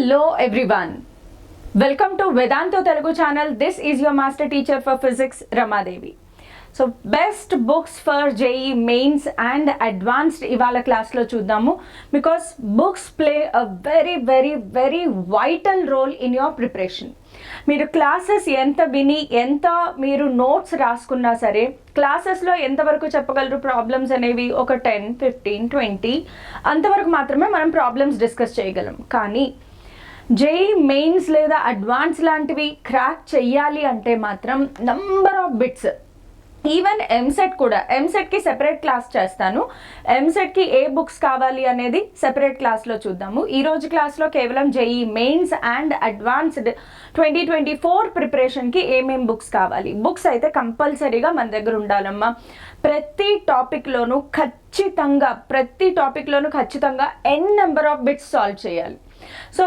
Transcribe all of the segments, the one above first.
Hello everyone. Welcome to Vedanto Telugu channel. This is your master teacher for physics, Ramadevi. So best books for JEE mains and advanced ivala class lo chudamu because books play a very vital role in your preparation. మీరు classes ఎంత విని ఎంత మీరు notes రాసుకున్నా సరే క్లాసెస్లో ఎంతవరకు చెప్పగలరు ప్రాబ్లమ్స్ అనేవి ఒక 10, 15, 20 అంతవరకు మాత్రమే మనం ప్రాబ్లమ్స్ డిస్కస్ చేయగలం. కానీ జేఈ మెయిన్స్ లేదా అడ్వాన్స్ లాంటివి క్రాక్ చెయ్యాలి అంటే మాత్రం number of bits, even EAMCET కూడా, ఎంసెట్కి సెపరేట్ క్లాస్ చేస్తాను. ఎంసెట్కి ఏ బుక్స్ కావాలి అనేది సెపరేట్ క్లాస్లో చూద్దాము. ఈరోజు క్లాస్లో కేవలం జేఈ మెయిన్స్ అండ్ అడ్వాన్స్డ్ 2024 ప్రిపరేషన్కి ఏమేం బుక్స్ కావాలి. బుక్స్ అయితే కంపల్సరీగా మన దగ్గర ఉండాలమ్మా. ప్రతి టాపిక్లోనూ ఖచ్చితంగా ఎన్ నెంబర్ ఆఫ్ బిట్స్ సాల్వ్ చేయాలి. సో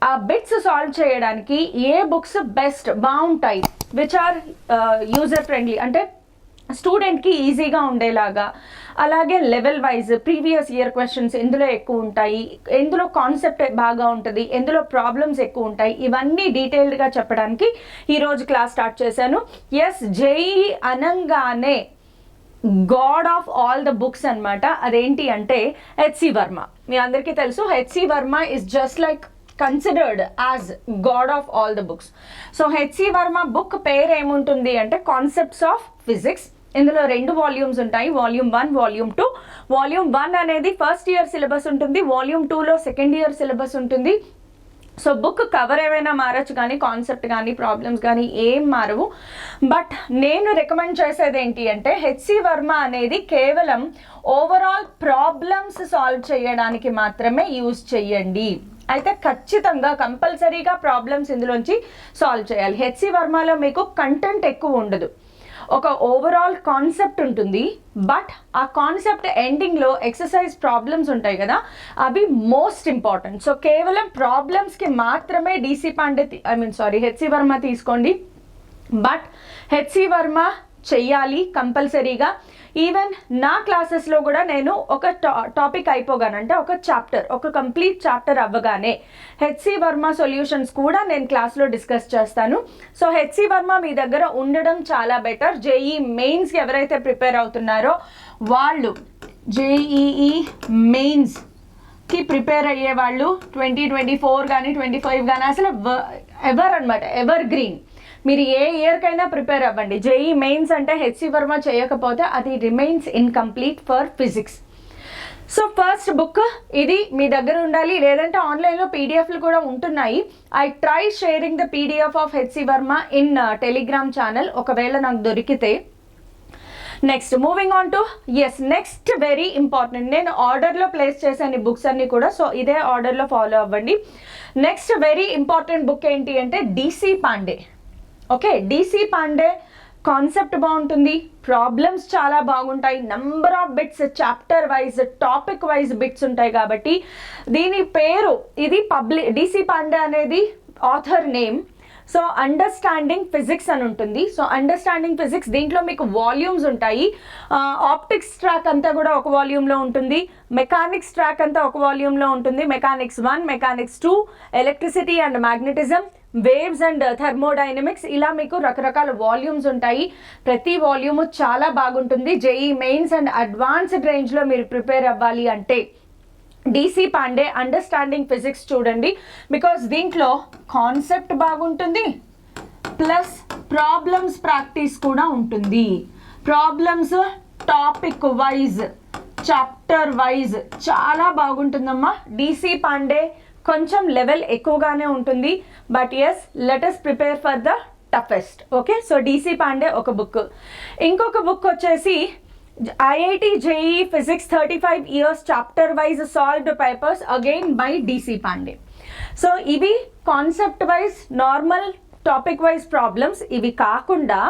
ఆ బిట్స్ సాల్వ్ చేయడానికి ఏ బుక్స్ బెస్ట్ బాగుంటాయి, విచ్ ఆర్ యూజర్ ఫ్రెండ్లీ, అంటే స్టూడెంట్కి ఈజీగా ఉండేలాగా, అలాగే level wise previous year questions ఎందులో ఎక్కువ ఉంటాయి, ఎందులో కాన్సెప్ట్ బాగా ఉంటుంది, ఎందులో ప్రాబ్లమ్స్ ఎక్కువ ఉంటాయి, ఇవన్నీ డీటెయిల్డ్గా చెప్పడానికి ఈరోజు క్లాస్ స్టార్ట్ చేశాను. ఎస్, జేఈ అనంగానే God of all the books అనమాట. అదేంటి అంటే హెచ్సి వర్మ. మీ అందరికీ తెలుసు, HC Varma is just like considered as God of all the books. So HC Varma book పేరు ఏముంటుంది అంటే కాన్సెప్ట్స్ ఆఫ్ ఫిజిక్స్. ఇందులో 2 వాల్యూమ్స్ ఉంటాయి, వాల్యూమ్ 1, వాల్యూమ్ 2. వాల్యూమ్ 1 అనేది ఫస్ట్ ఇయర్ సిలబస్ ఉంటుంది, వాల్యూమ్ 2లో సెకండ్ ఇయర్ సిలబస్ ఉంటుంది. సో బుక్ కవర్ ఏమైనా మారచ్చు కానీ కాన్సెప్ట్ కానీ ప్రాబ్లమ్స్ కానీ ఏం మారవు. బట్ నేను రికమెండ్ చేసేది ఏంటి అంటే హెచ్సి వర్మ అనేది కేవలం ఓవరాల్ ప్రాబ్లమ్స్ సాల్వ్ చేయడానికి మాత్రమే యూజ్ చేయండి. అయితే ఖచ్చితంగా కంపల్సరీగా ప్రాబ్లమ్స్ ఇందులోంచి సాల్వ్ చేయాలి. హెచ్సి వర్మలో మీకు కంటెంట్ ఎక్కువ ఉండదు, ఒక ఓవరాల్ కాన్సెప్ట్ ఉంటుంది. బట్ ఆ కాన్సెప్ట్ ఎండింగ్లో ఎక్సర్సైజ్ ప్రాబ్లమ్స్ ఉంటాయి కదా, అవి మోస్ట్ ఇంపార్టెంట్. సో కేవలం ప్రాబ్లమ్స్కి మాత్రమే హెచ్సి వర్మ తీసుకోండి. బట్ హెచ్సి వర్మ చెయ్యాలి కంపల్సరీగా. ఈవెన్ నా క్లాసెస్లో కూడా నేను ఒక టాపిక్ అయిపోగానే, అంటే ఒక చాప్టర్, ఒక కంప్లీట్ చాప్టర్ అవ్వగానే హెచ్సి వర్మ సొల్యూషన్స్ కూడా నేను క్లాస్లో డిస్కస్ చేస్తాను. సో హెచ్సి వర్మ మీ దగ్గర ఉండడం చాలా బెటర్. జేఈ మెయిన్స్కి ఎవరైతే ప్రిపేర్ అవుతున్నారో వాళ్ళు, జేఈఈ మెయిన్స్కి ప్రిపేర్ అయ్యే వాళ్ళు 2024 కానీ 25 కానీ అసలు ఎవర్ గ్రీన్. మీరు ఏ ఇయర్కైనా ప్రిపేర్ అవ్వండి. జేఈ మెయిన్స్ అంటే హెచ్సి వర్మ చేయకపోతే అది remains incomplete for physics. So first book ఇది మీ దగ్గర ఉండాలి, లేదంటే ఆన్లైన్లో పీడిఎఫ్లు కూడా ఉంటున్నాయి. I try sharing the PDF of HC Varma in Telegram channel, ఒకవేళ నాకు దొరికితే. Next moving on to next very important, నేను ఆర్డర్లో ప్లేస్ చేశాను ఈ బుక్స్ అన్నీ కూడా, సో ఇదే ఆర్డర్లో ఫాలో అవ్వండి. నెక్స్ట్ వెరీ ఇంపార్టెంట్ బుక్ ఏంటి అంటే DC Pandey. Okay, DC Pandey concept బాగుంటుంది, ప్రాబ్లమ్స్ చాలా బాగుంటాయి, number of bits chapter wise topic wise bits ఉంటాయి. కాబట్టి దీని పేరు, ఇది డిసి పాండే అనేది author name. So understanding physics అని ఉంటుంది. సో అండర్స్టాండింగ్ ఫిజిక్స్, దీంట్లో మీకు వాల్యూమ్స్ ఉంటాయి. ఆప్టిక్స్ ట్రాక్ అంతా కూడా ఒక వాల్యూమ్లో ఉంటుంది, మెకానిక్స్ ట్రాక్ అంతా ఒక వాల్యూమ్లో ఉంటుంది, mechanics 1, mechanics 2, electricity and magnetism, waves and thermodynamics, ఇలా మీకు రకరకాల వాల్యూమ్స్ ఉంటాయి. ప్రతి వాల్యూము చాలా బాగుంటుంది. జేఈ మెయిన్స్ అండ్ అడ్వాన్స్డ్ రేంజ్లో మీరు ప్రిపేర్ అవ్వాలి అంటే డిసి పాండే అండర్స్టాండింగ్ ఫిజిక్స్ చూడండి. బికాస్ దీంట్లో కాన్సెప్ట్ బాగుంటుంది, ప్లస్ ప్రాబ్లమ్స్ ప్రాక్టీస్ కూడా ఉంటుంది. Problems topic wise chapter wise చాలా బాగుంటుందమ్మా. డిసి పాండే కొంచెం లెవెల్ ఎక్కువగానే ఉంటుంది. But yes, let us prepare for the toughest. Okay, so DC Pande ఒక బుక్. ఇంకొక బుక్ వచ్చేసి IIT JEE physics 35 years chapter wise solved papers again by DC Pande. So ఇవి concept wise normal topic wise problems. ఇవి కాకుండా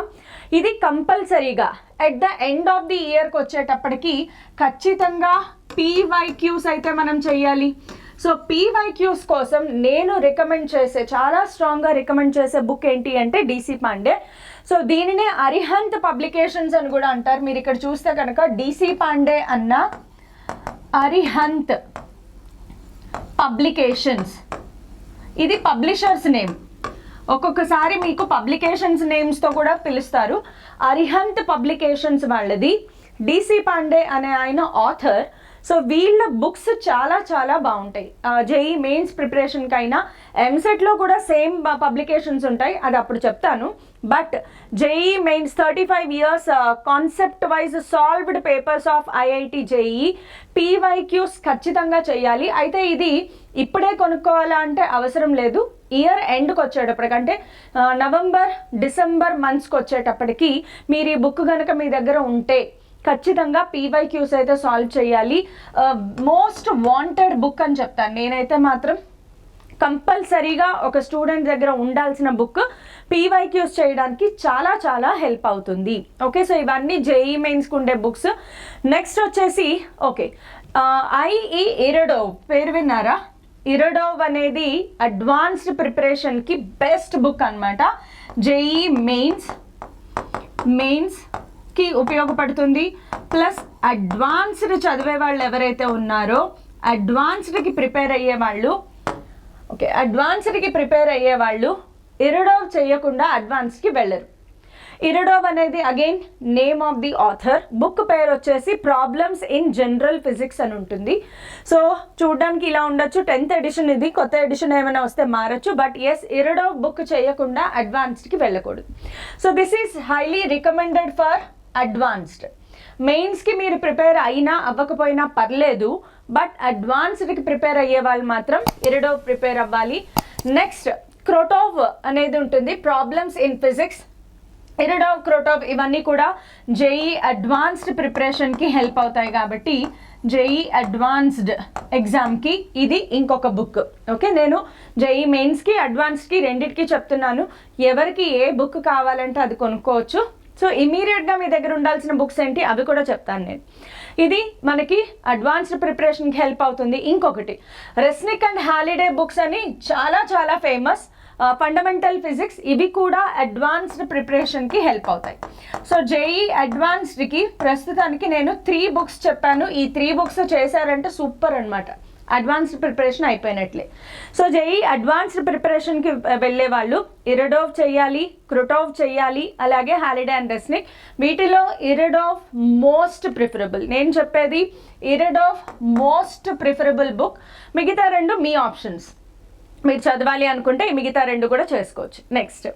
ఇది కంపల్సరీగా at the end of the ఇయర్కి వచ్చేటప్పటికి ఖచ్చితంగా పీవైక్యూస్ అయితే మనం చెయ్యాలి. సో పీవైక్యూస్ కోసం నేను రికమెండ్ చేసే, చాలా స్ట్రాంగ్గా రికమెండ్ చేసే బుక్ ఏంటి అంటే డిసి పాండే. సో దీనినే అరిహంత్ పబ్లికేషన్స్ అని కూడా అంటారు. మీరు ఇక్కడ చూస్తే కనుక డిసి పాండే అన్న అరిహంత్ పబ్లికేషన్స్ ఇది పబ్లిషర్స్ నేమ్. ఒక్కొక్కసారి మీకు పబ్లికేషన్స్ నేమ్స్తో కూడా పిలుస్తారు. అరిహంత్ పబ్లికేషన్స్ వాళ్ళది. డిసి పాండే అనే ఆయన ఆథర్. సో వీళ్ళ బుక్స్ చాలా చాలా బాగుంటాయి. జేఈ మెయిన్స్ ప్రిపరేషన్కైనా, ఎంసెట్లో కూడా సేమ్ పబ్లికేషన్స్ ఉంటాయి, అది అప్పుడు చెప్తాను. But JEE mains 35 years concept wise solved papers of IIT JEE PYQs ఖచ్చితంగా చేయాలి. అయితే ఇది ఇప్పుడే కొనుక్కోవాలా అంటే అవసరం లేదు. ఇయర్ ఎండ్కి వచ్చేటప్పటికంటే నవంబర్ డిసెంబర్ మంత్స్కి వచ్చేటప్పటికి మీరు ఈ బుక్ కనుక మీ దగ్గర ఉంటే ఖచ్చితంగా పీవైక్యూస్ అయితే సాల్వ్ చేయాలి. మోస్ట్ వాంటెడ్ బుక్ అని చెప్తాను నేనైతే మాత్రం. కంపల్సరీగా ఒక స్టూడెంట్ దగ్గర ఉండాల్సిన బుక్, పీవైక్యూస్ చేయడానికి చాలా చాలా హెల్ప్ అవుతుంది. ఓకే, సో ఇవన్నీ జేఈ మెయిన్స్కి ఉండే బుక్స్. నెక్స్ట్ వచ్చేసి ఓకే, ఐఈ ఇరడోవ్ పేరు విన్నారా? ఇరడోవ్ అనేది అడ్వాన్స్డ్ ప్రిపరేషన్కి బెస్ట్ బుక్ అనమాట. జేఈ మెయిన్స్కి ఉపయోగపడుతుంది. ప్లస్ అడ్వాన్స్డ్ చదివే వాళ్ళు ఎవరైతే ఉన్నారో, అడ్వాన్స్డ్కి ప్రిపేర్ అయ్యే వాళ్ళు ఇరడోవ్ చేయకుండా అడ్వాన్స్డ్కి వెళ్ళరు. ఇరడోవ్ అనేది again name of the author. Book పేరు వచ్చేసి ప్రాబ్లమ్స్ ఇన్ జనరల్ ఫిజిక్స్ అని ఉంటుంది. సో చూడడానికి ఇలా ఉండొచ్చు. 10th ఎడిషన్ ఇది, కొత్త ఎడిషన్ ఏమైనా వస్తే మారచ్చు. బట్ ఎస్, ఇరడోవ్ బుక్ చేయకుండా అడ్వాన్స్డ్కి వెళ్ళకూడదు. So this is highly recommended for advanced. మెయిన్స్కి మీరు ప్రిపేర్ అయినా అవ్వకపోయినా పర్లేదు, బట్ అడ్వాన్స్డ్కి ప్రిపేర్ అయ్యే వాళ్ళు మాత్రం ఇరడోవ్ ప్రిపేర్ అవ్వాలి. నెక్స్ట్ క్రోటోవ్ అనేది ఉంటుంది, ప్రాబ్లమ్స్ ఇన్ ఫిజిక్స్. ఇరడోవ్, క్రోటోవ్ ఇవన్నీ కూడా జేఈ అడ్వాన్స్డ్ ప్రిపరేషన్కి హెల్ప్ అవుతాయి కాబట్టి జేఈ అడ్వాన్స్డ్ ఎగ్జామ్కి ఇది ఇంకొక బుక్. ఓకే, నేను జేఈ మెయిన్స్కి అడ్వాన్స్డ్కి రెండింటికి చెప్తున్నాను. ఎవరికి ఏ బుక్ కావాలంటే అది కొనుక్కోవచ్చు. సో ఇమీడియట్గా మీ దగ్గర ఉండాల్సిన బుక్స్ ఏంటి అవి కూడా చెప్తాను నేను. ఇది మనకి అడ్వాన్స్డ్ ప్రిపరేషన్కి హెల్ప్ అవుతుంది. ఇంకొకటి రెస్నిక్ అండ్ హాలిడే బుక్స్ అని చాలా చాలా ఫేమస్. ఫండమెంటల్ ఫిజిక్స్, ఇవి కూడా అడ్వాన్స్డ్ ప్రిపరేషన్కి హెల్ప్ అవుతాయి. సో జేఈ అడ్వాన్స్డ్కి ప్రస్తుతానికి నేను 3 బుక్స్ చెప్పాను. ఈ 3 బుక్స్ చేశారంటే సూపర్ అనమాట, అడ్వాన్స్డ్ ప్రిపరేషన్ అయిపోయినట్లే. సో జేఈ అడ్వాన్స్డ్ ప్రిపరేషన్కి వెళ్ళే వాళ్ళు ఇరడోవ్ చేయాలి, క్రోటోవ్ చేయాలి, అలాగే హాలిడే అండ్ రెస్నిక్. వీటిలో ఇరడోవ్ మోస్ట్ ప్రిఫరబుల్. నేను చెప్పేది ఇరడోవ్ మోస్ట్ ప్రిఫరబుల్ బుక్. మిగతా 2 మీ ఆప్షన్స్. మీరు చదవాలి అనుకుంటే మిగతా 2 కూడా చేసుకోవచ్చు. నెక్స్ట్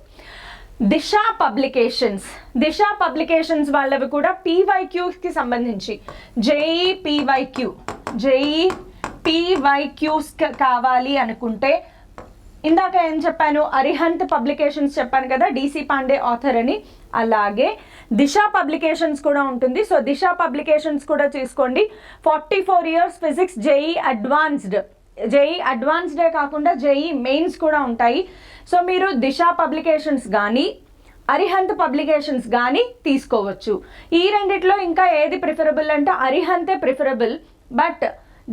దిశా పబ్లికేషన్స్ వాళ్ళవి కూడా పీవైక్యూకి సంబంధించి జేఈ పీవైక్యూస్ కావాలి అనుకుంటే, ఇందాక ఏం చెప్పాను, అరిహంత్ పబ్లికేషన్స్ చెప్పాను కదా, డిసి పాండే ఆథర్ అని. అలాగే దిశా పబ్లికేషన్స్ కూడా ఉంటుంది. సో దిశా పబ్లికేషన్స్ కూడా తీసుకోండి. 44 years ఫిజిక్స్ జేఈ అడ్వాన్స్డే కాకుండా జేఈ మెయిన్స్ కూడా ఉంటాయి. సో మీరు దిశా పబ్లికేషన్స్ కానీ అరిహంత్ పబ్లికేషన్స్ కానీ తీసుకోవచ్చు. ఈ రెండిట్లో ఇంకా ఏది ప్రిఫరబుల్ అంటే అరిహంతే ప్రిఫరబుల్. బట్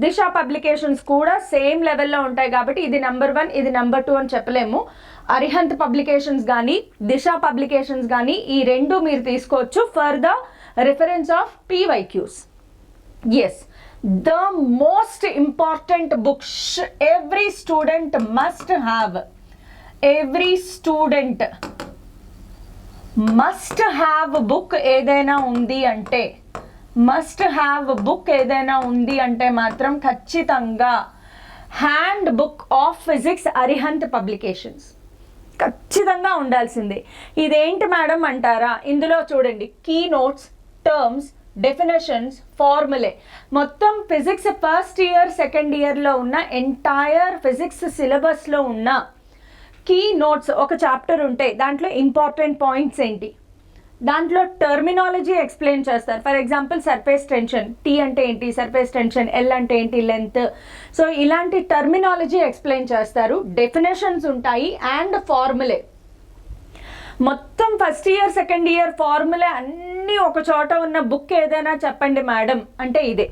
దిశా పబ్లికేషన్స్ కూడా సేమ్ లెవెల్లో ఉంటాయి కాబట్టి ఇది నెంబర్ 1, ఇది నెంబర్ 2 అని చెప్పలేము. అరిహంత్ పబ్లికేషన్స్ కానీ దిశా పబ్లికేషన్స్ కానీ ఈ 2 మీరు తీసుకోవచ్చు for the reference of PYQs. Yes, the most important book every student must have book ఏదైనా ఉంది అంటే మాత్రం ఖచ్చితంగా handbook of physics Arihant publications ఖచ్చితంగా ఉండాల్సిందే. ఇదేంటి మేడం అంటారా? ఇందులో చూడండి, key notes, terms, definitions, formulae, మొత్తం ఫిజిక్స్ ఫస్ట్ ఇయర్ సెకండ్ ఇయర్లో ఉన్న ఎంటైర్ ఫిజిక్స్ సిలబస్లో ఉన్న కీ నోట్స్. ఒక చాప్టర్ ఉంటే దాంట్లో ఇంపార్టెంట్ పాయింట్స్ ఏంటి, దాంట్లో టర్మినాలజీ ఎక్స్ప్లెయిన్ చేస్తారు. For example surface tension, T అంటే ఏంటి, సర్ఫేస్ టెన్షన్, ఎల్ అంటే ఏంటి, లెంత్. సో ఇలాంటి టర్మినాలజీ ఎక్స్ప్లెయిన్ చేస్తారు. డెఫినేషన్స్ ఉంటాయి అండ్ ఫార్ములే. మొత్తం first year second year formula అన్నీ ఒక చోట ఉన్న బుక్ ఏదైనా చెప్పండి మేడం అంటే ఇదే.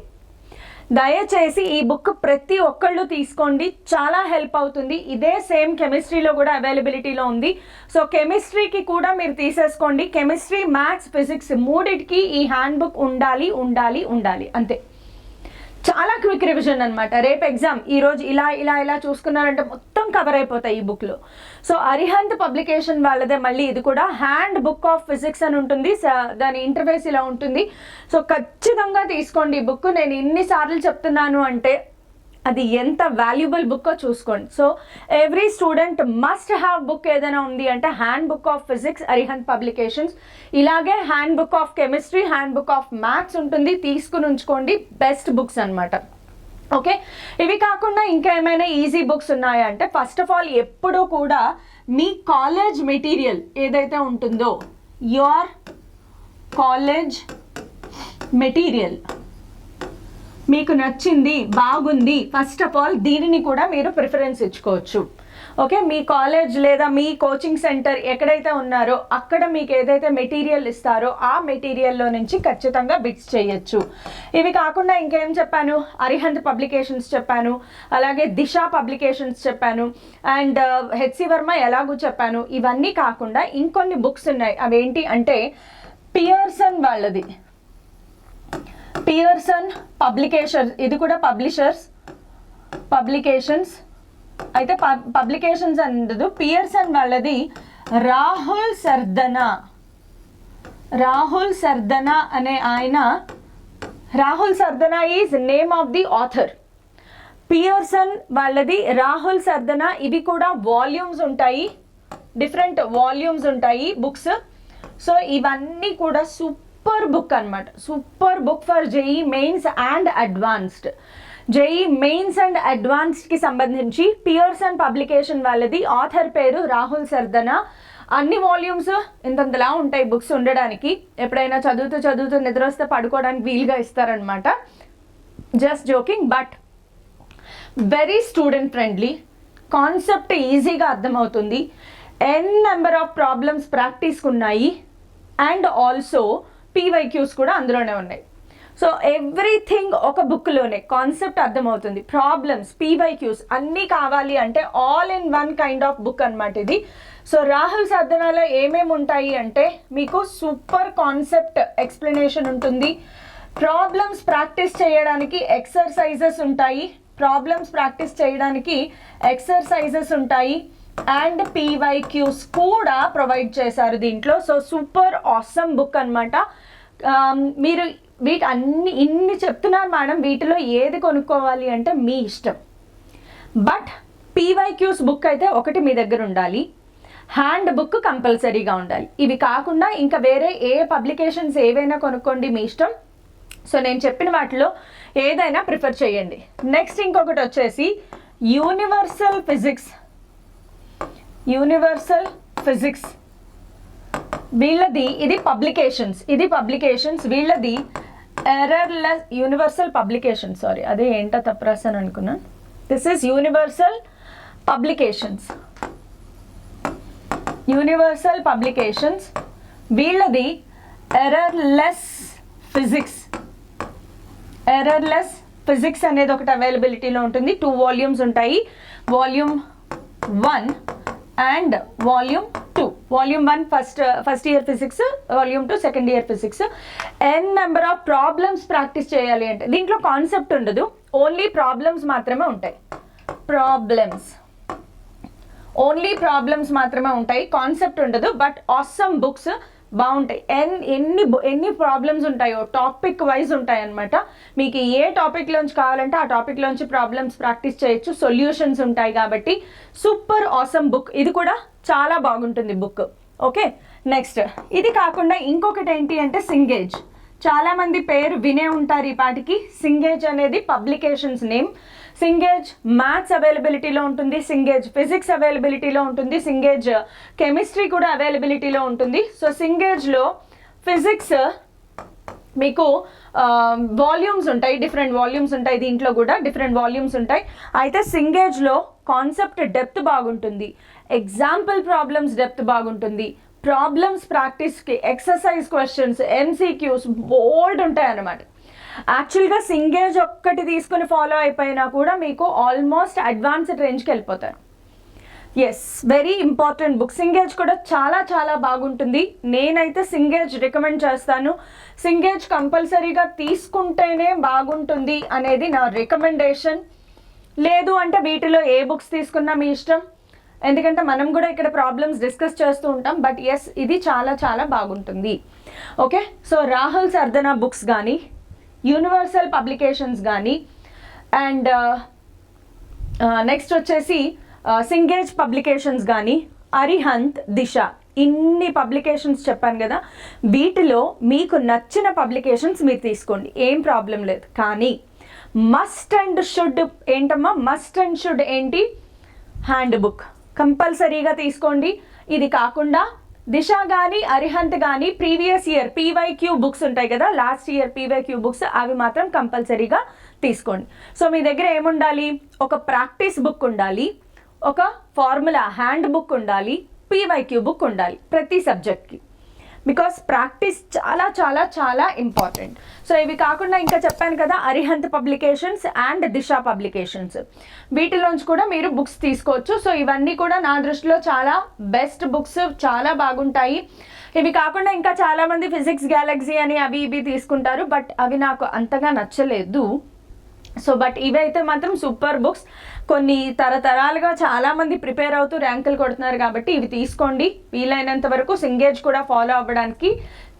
దయచేసి ఈ బుక్ ప్రతి ఒక్కళ్ళు తీసుకోండి, చాలా హెల్ప్ అవుతుంది. ఇదే సేమ్ కెమిస్ట్రీలో కూడా అవైలబిలిటీలో ఉంది. సో కెమిస్ట్రీకి కూడా మీరు తీసేసుకోండి. కెమిస్ట్రీ, మ్యాథ్స్, ఫిజిక్స్ మూడిటికి ఈ హ్యాండ్ బుక్ ఉండాలి అంతే. చాలా క్విక్ రివిజన్ అనమాట. రేపు ఎగ్జామ్ ఈరోజు ఇలా ఇలా ఇలా చూసుకున్నారంటే మొత్తం కవర్ అయిపోతాయి ఈ బుక్లో. సో అరిహంత్ పబ్లికేషన్ వాళ్ళదే మళ్ళీ ఇది కూడా హ్యాండ్ బుక్ ఆఫ్ ఫిజిక్స్ అని ఉంటుంది. దాని ఇంటర్ఫేస్ ఇలా ఉంటుంది. సో ఖచ్చితంగా తీసుకోండి ఈ బుక్. నేను ఇన్నిసార్లు చెప్తున్నాను అంటే అది ఎంత వాల్యుబుల్ బుక్కో చూసుకోండి. So every student must have book ఏదైనా ఉంది అంటే handbook of physics Arihant publications. ఇలాగే handbook of chemistry, handbook of maths ఉంటుంది, తీసుకుని ఉంచుకోండి. బెస్ట్ బుక్స్ అనమాట. ఓకే, ఇవి కాకుండా ఇంకా ఏమైనా ఈజీ బుక్స్ ఉన్నాయా అంటే ఫస్ట్ ఆఫ్ ఆల్ ఎప్పుడూ కూడా మీ కాలేజ్ మెటీరియల్ ఏదైతే ఉంటుందో యువర్ కాలేజ్ మెటీరియల్ మీకు నచ్చింది, బాగుంది, ఫస్ట్ ఆఫ్ ఆల్ దీనిని కూడా మీరు ప్రిఫరెన్స్ ఇచ్చుకోవచ్చు. ఓకే, మీ కాలేజ్ లేదా మీ కోచింగ్ సెంటర్ ఎక్కడైతే ఉన్నారో అక్కడ మీకు ఏదైతే మెటీరియల్ ఇస్తారో ఆ మెటీరియల్లో నుంచి ఖచ్చితంగా బిట్స్ చేయొచ్చు. ఇవి కాకుండా ఇంకేం చెప్పాను, అరిహంత్ పబ్లికేషన్స్ చెప్పాను, అలాగే దిశ పబ్లికేషన్స్ చెప్పాను, అండ్ హెచ్సి వర్మ ఎలాగూ చెప్పాను. ఇవన్నీ కాకుండా ఇంకొన్ని బుక్స్ ఉన్నాయి. అవేంటి అంటే పియర్సన్ వాళ్ళది, పియర్సన్ పబ్లికేషన్స్, ఇది కూడా పబ్లికేషన్స్ అయితే పబ్లికేషన్స్ ఉండదు. పియర్సన్ వాళ్ళది రాహుల్ సర్దనా అనే ఆయన, Rahul Sardana is name of the author. Pearson వాళ్ళది రాహుల్ సర్దనా. ఇవి కూడా వాల్యూమ్స్ ఉంటాయి, డిఫరెంట్ వాల్యూమ్స్ ఉంటాయి బుక్స్. సో ఇవన్నీ కూడా సూపర్ బుక్ అనమాట. Super book for JEE mains and advanced. JEE mains and అడ్వాన్స్డ్కి సంబంధించి పియర్సన్ పబ్లికేషన్ వాళ్ళది, ఆథర్ పేరు రాహుల్ సర్దనా. అన్ని వాల్యూమ్స్ ఇంతంతలా ఉంటాయి బుక్స్ ఉండడానికి. ఎప్పుడైనా చదువుతూ నిద్ర వస్తే పడుకోవడానికి వీలుగా ఇస్తారనమాట. Just joking, but very student friendly. Concept ఈజీగా అర్థమవుతుంది. ఎన్ నెంబర్ ఆఫ్ ప్రాబ్లమ్స్ ప్రాక్టీస్కి ఉన్నాయి, అండ్ ఆల్సో పీవైక్యూస్ కూడా అందులోనే ఉన్నాయి. సో ఎవ్రీథింగ్ ఒక బుక్లోనే కాన్సెప్ట్ అర్థమవుతుంది. ప్రాబ్లమ్స్, పీవైక్యూస్ అన్నీ కావాలి అంటే all in one kind of book అనమాట ఇది. సో రాహుల్ సర్దనాలో ఏమేమి ఉంటాయి అంటే మీకు సూపర్ కాన్సెప్ట్ ఎక్స్ప్లెనేషన్ ఉంటుంది, ప్రాబ్లమ్స్ ప్రాక్టీస్ చేయడానికి ఎక్సర్సైజెస్ ఉంటాయి, అండ్ పీవైక్యూస్ కూడా ప్రొవైడ్ చేశారు దీంట్లో. సో సూపర్ ఆసమ్ బుక్ అనమాట. మీరు ఇన్ని చెప్తున్నారు మేడం, వీటిలో ఏది కొనుక్కోవాలి అంటే మీ ఇష్టం. బట్ పీవైక్యూస్ బుక్ అయితే ఒకటి మీ దగ్గర ఉండాలి, హ్యాండ్ బుక్ కంపల్సరీగా ఉండాలి. ఇవి కాకుండా ఇంకా వేరే ఏ పబ్లికేషన్స్ ఏవైనా కొనుక్కోండి, మీ ఇష్టం. సో నేను చెప్పిన వాటిలో ఏదైనా ప్రిఫర్ చేయండి. నెక్స్ట్ ఇంకొకటి వచ్చేసి యూనివర్సల్ ఫిజిక్స్ వీళ్ళది, ఇది పబ్లికేషన్స్ వీళ్ళది ఎర్రర్లెస్ యూనివర్సల్ పబ్లికేషన్. సారీ, అదే ఏంటో తప్పు రాసాను అనుకున్నాను. దిస్ ఈజ్ యూనివర్సల్ పబ్లికేషన్స్ వీళ్ళది ఎర్రర్లెస్ ఫిజిక్స్ అనేది ఒకటి అవైలబిలిటీలో ఉంటుంది. 2 వాల్యూమ్స్ ఉంటాయి, volume 1 and volume 2. Volume 1 first year physics, volume 2 second year physics. N number of problems practice చేయాలి అంటే దీంట్లో కాన్సెప్ట్ ఉండదు, ఓన్లీ ప్రాబ్లమ్స్ మాత్రమే ఉంటాయి. ప్రాబ్లమ్స్ మాత్రమే ఉంటాయి, కాన్సెప్ట్ ఉండదు. బట్ ఆసమ్ బుక్స్ బాగుంటాయి. ఎన్ని ప్రాబ్లమ్స్ ఉంటాయో టాపిక్ వైజ్ ఉంటాయి అనమాట. మీకు ఏ టాపిక్లోంచి కావాలంటే ఆ టాపిక్లోంచి ప్రాబ్లమ్స్ ప్రాక్టీస్ చేయొచ్చు, సొల్యూషన్స్ ఉంటాయి. కాబట్టి సూపర్ ఆసమ్ బుక్, ఇది కూడా చాలా బాగుంటుంది బుక్. ఓకే, నెక్స్ట్ ఇది కాకుండా ఇంకొకటి ఏంటి అంటే సింగేజ్. చాలామంది పేరు వినే ఉంటారు ఈ పాటికి. సింగేజ్ అనేది పబ్లికేషన్స్ నేమ్. సింగేజ్ మ్యాథ్స్ అవైలబిలిటీలో ఉంటుంది, సింగేజ్ ఫిజిక్స్ అవైలబిలిటీలో ఉంటుంది, సింగేజ్ కెమిస్ట్రీ కూడా అవైలబిలిటీలో ఉంటుంది. సో సింగేజ్లో ఫిజిక్స్ మీకు వాల్యూమ్స్ ఉంటాయి, డిఫరెంట్ వాల్యూమ్స్ ఉంటాయి. దీంట్లో కూడా డిఫరెంట్ వాల్యూమ్స్ ఉంటాయి. అయితే సింగేజ్లో కాన్సెప్ట్ డెప్త్ బాగుంటుంది, ఎగ్జాంపుల్ ప్రాబ్లమ్స్ డెప్త్ బాగుంటుంది, ప్రాబ్లమ్స్ ప్రాక్టీస్కి ఎక్సర్సైజ్ క్వశ్చన్స్, ఎంసీక్యూస్ బోల్డ్ ఉంటాయి అన్నమాట. యాక్చువల్గా సింగేజ్ ఒక్కటి తీసుకుని ఫాలో అయిపోయినా కూడా మీకు ఆల్మోస్ట్ అడ్వాన్స్డ్ రేంజ్కి వెళ్ళిపోతారు. Yes, very important book. Cengage కూడా చాలా చాలా బాగుంటుంది. నేనైతే సింగేజ్ రికమెండ్ చేస్తాను. సింగేజ్ కంపల్సరీగా తీసుకుంటేనే బాగుంటుంది అనేది నా రికమెండేషన్. లేదు అంటే వీటిలో ఏ బుక్స్ తీసుకున్నా మీ ఇష్టం, ఎందుకంటే మనం కూడా ఇక్కడ ప్రాబ్లమ్స్ డిస్కస్ చేస్తూ ఉంటాం. బట్ ఎస్, ఇది చాలా చాలా బాగుంటుంది. ఓకే, సో రాహుల్ సర్దనా బుక్స్ కానీ, యూనివర్సల్ పబ్లికేషన్స్ కానీ, అండ్ నెక్స్ట్ వచ్చేసి సింగేజ్ పబ్లికేషన్స్ కానీ, అరిహంత్, దిశ, ఇన్ని పబ్లికేషన్స్ చెప్పాను కదా, వీటిలో మీకు నచ్చిన పబ్లికేషన్స్ మీరు తీసుకోండి, ఏం ప్రాబ్లం లేదు. కానీ మస్ట్ అండ్ షుడ్ ఏంటమ్మా, మస్ట్ అండ్ షుడ్ ఏంటి, హ్యాండ్ బుక్ కంపల్సరీగా తీసుకోండి. ఇది కాకుండా దిశ కానీ అరిహంత్ కానీ ప్రీవియస్ ఇయర్ పీవైక్యూ బుక్స్ ఉంటాయి కదా, లాస్ట్ ఇయర్ పీవైక్యూ బుక్స్, అవి మాత్రం కంపల్సరీగా తీసుకోండి. సో మీ దగ్గర ఏముండాలి, ఒక ప్రాక్టీస్ బుక్ ఉండాలి, ఒక ఫార్ములా హ్యాండ్ బుక్ ఉండాలి, పీవైక్యూ బుక్ ఉండాలి ప్రతి సబ్జెక్ట్కి. బికాస్ ప్రాక్టీస్ చాలా చాలా చాలా ఇంపార్టెంట్. సో ఇవి కాకుండా ఇంకా చెప్పాను కదా, Arihant publications and Disha publications, వీటిలోంచి కూడా మీరు బుక్స్ తీసుకోవచ్చు. సో ఇవన్నీ కూడా నా దృష్టిలో చాలా బెస్ట్ బుక్స్, చాలా బాగుంటాయి. ఇవి కాకుండా ఇంకా చాలామంది ఫిజిక్స్ గ్యాలక్సీ అని అవి ఇవి తీసుకుంటారు, బట్ అవి నాకు అంతగా నచ్చలేదు. సో బట్ ఇవైతే మాత్రం సూపర్ బుక్స్. కొన్ని తరతరాలుగా చాలామంది ప్రిపేర్ అవుతూ ర్యాంకులు కొడుతున్నారు కాబట్టి ఇవి తీసుకోండి. వీలైనంత వరకు సింగేజ్ కూడా ఫాలో అవ్వడానికి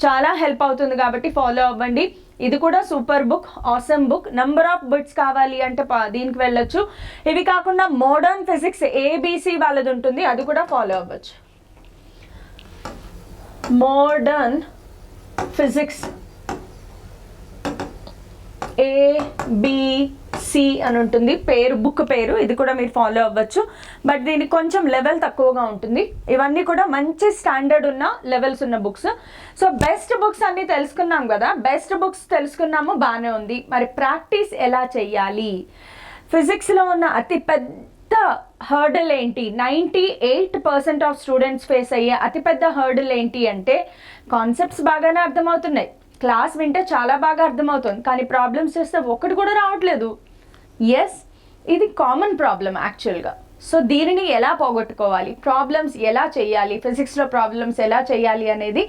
చాలా హెల్ప్ అవుతుంది కాబట్టి ఫాలో అవ్వండి. ఇది కూడా super book, awesome book. Number of bits కావాలి అంటే దీనికి వెళ్ళొచ్చు. ఇవి కాకుండా మోడర్న్ ఫిజిక్స్ ఏబిసి వాళ్ళది ఉంటుంది, అది కూడా ఫాలో అవ్వచ్చు. మోడర్న్ ఫిజిక్స్ ABC అని ఉంటుంది పేరు, బుక్ పేరు. ఇది కూడా మీరు ఫాలో అవ్వచ్చు, బట్ దీనికి కొంచెం లెవెల్ తక్కువగా ఉంటుంది. ఇవన్నీ కూడా మంచి స్టాండర్డ్ ఉన్న లెవెల్స్ ఉన్న బుక్స్. సో బెస్ట్ బుక్స్ అన్నీ తెలుసుకున్నాం కదా, బెస్ట్ బుక్స్ తెలుసుకున్నాము, బాగానే ఉంది. మరి ప్రాక్టీస్ ఎలా చెయ్యాలి, ఫిజిక్స్లో ఉన్న అతి పెద్ద హర్డల్ ఏంటి, 98% ఆఫ్ స్టూడెంట్స్ ఫేస్ అయ్యే అతిపెద్ద హర్డల్ ఏంటి అంటే, కాన్సెప్ట్స్ బాగానే అర్థమవుతున్నాయి, క్లాస్ వింటే చాలా బాగా అర్థమవుతుంది, కానీ ప్రాబ్లమ్స్ చేస్తే ఒక్కటి కూడా రావట్లేదు. ఎస్, ఇది కామన్ ప్రాబ్లం యాక్చువల్గా. సో దీనిని ఎలా పోగొట్టుకోవాలి, ప్రాబ్లమ్స్ ఎలా చేయాలి, ఫిజిక్స్లో ప్రాబ్లమ్స్ ఎలా చేయాలి అనేది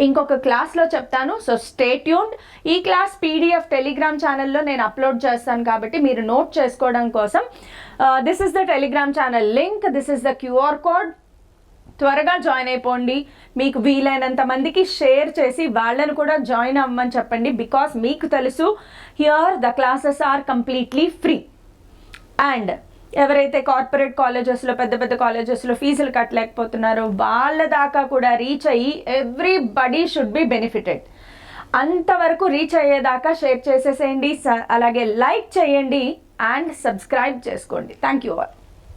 ఇంకొక క్లాస్లో చెప్తాను. So stay tuned. ఈ క్లాస్ పీడిఎఫ్ టెలిగ్రామ్ ఛానల్లో నేను అప్లోడ్ చేస్తాను కాబట్టి మీరు నోట్ చేసుకోవడం కోసం this is the Telegram channel link, this is the QR code. త్వరగా జాయిన్ అయిపోండి. మీకు వీలైనంత మందికి షేర్ చేసి వాళ్ళను కూడా జాయిన్ అవ్వమని చెప్పండి. బికాస్ మీకు తెలుసు, here the classes are completely free. And ఎవరైతే కార్పొరేట్ కాలేజెస్లో, పెద్ద పెద్ద కాలేజెస్లో ఫీజులు కట్టలేకపోతున్నారో వాళ్ళ దాకా కూడా రీచ్ అయ్యి ఎవ్రీబడీ షుడ్ బి బెనిఫిటెడ్. అంతవరకు రీచ్ అయ్యేదాకా షేర్ చేసేసేయండి, అలాగే లైక్ చేయండి అండ్ సబ్స్క్రైబ్ చేసుకోండి. Thank you all.